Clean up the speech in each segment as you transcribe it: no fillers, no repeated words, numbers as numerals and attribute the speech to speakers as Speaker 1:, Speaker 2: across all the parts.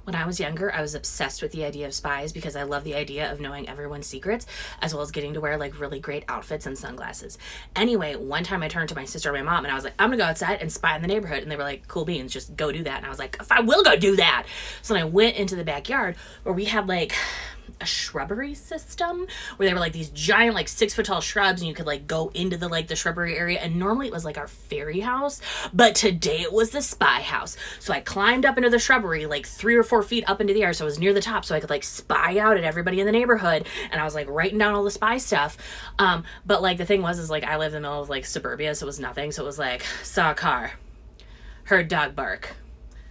Speaker 1: When I was younger, I was obsessed with the idea of spies because I love the idea of knowing everyone's secrets, as well as getting to wear like really great outfits and sunglasses. Anyway, one time I turned to my sister and my mom and I was like, I'm gonna go outside and spy in the neighborhood. And they were like, cool beans, just go do that. And I was like, if I will go do that. So then I went into the backyard where we had like a shrubbery system where they were like these giant like 6 foot tall shrubs, and you could like go into the shrubbery area, and normally it was like our fairy house, but today it was the spy house. So I climbed up into the shrubbery like 3 or 4 feet up into the air, so I was near the top, so I could like spy out at everybody in the neighborhood, and I was like writing down all the spy stuff. But like the thing was is like I live in the middle of like suburbia, so it was nothing. So it was like, saw a car, heard dog bark,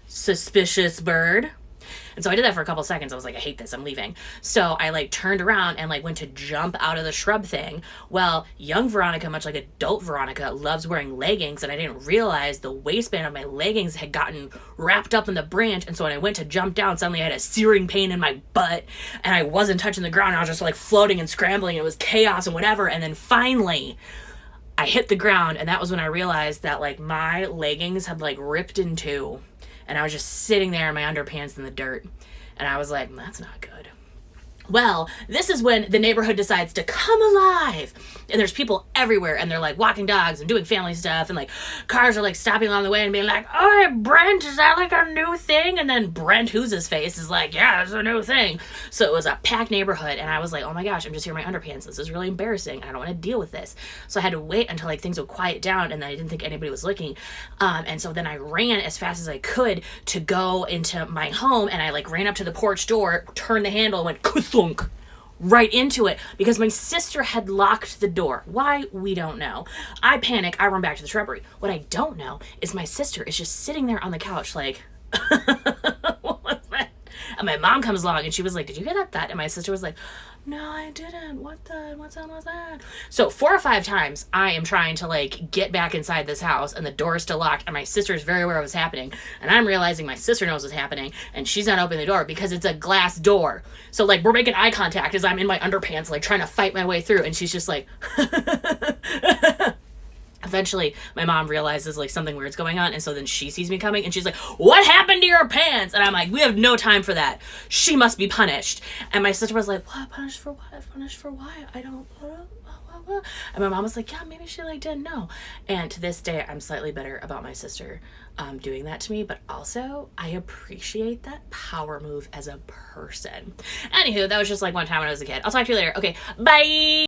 Speaker 1: suspicious bird. And so I did that for a couple seconds. I was like, I hate this, I'm leaving. So I like turned around and like went to jump out of the shrub thing. Well, young Veronica, much like adult Veronica, loves wearing leggings, and I didn't realize the waistband of my leggings had gotten wrapped up in the branch. And so when I went to jump down, suddenly I had a searing pain in my butt, and I wasn't touching the ground. I was just like floating and scrambling, and it was chaos and whatever. And then finally I hit the ground, and that was when I realized that like my leggings had like ripped in two. And I was just sitting there in my underpants in the dirt. And I was like, that's not good. Well, this is when the neighborhood decides to come alive. And there's people everywhere, and they're like walking dogs and doing family stuff, and like cars are like stopping along the way and being like, oh, Brent, is that like a new thing? And then Brent, who's his face, is like, yeah, it's a new thing. So it was a packed neighborhood, and I was like, oh my gosh, I'm just here in my underpants. This is really embarrassing. I don't want to deal with this. So I had to wait until like things would quiet down, and then I didn't think anybody was looking. And so then I ran as fast as I could to go into my home, and I like ran up to the porch door, turned the handle, and went thunk right into it because my sister had locked the door. Why? We don't know. I panic. I run back to the shrubbery. What I don't know is my sister is just sitting there on the couch like, what was that? And my mom comes along and she was like, did you hear that? And my sister was like, no, I didn't. What sound was that? So 4 or 5 times I am trying to like get back inside this house, and the door is still locked, and my sister is very aware of what's happening, and I'm realizing my sister knows what's happening, and she's not opening the door because it's a glass door. So like we're making eye contact as I'm in my underpants like trying to fight my way through, and she's just like Eventually, my mom realizes like something weird's going on, and so then she sees me coming, and she's like, what happened to your pants? And I'm like, we have no time for that. She must be punished. And my sister was like, what? Punished for what? Punished for why? I don't... And my mom was like, yeah, maybe she like didn't know. And to this day, I'm slightly bitter about my sister doing that to me, but also I appreciate that power move as a person. Anywho, that was just like one time when I was a kid. I'll talk to you later. Okay, bye!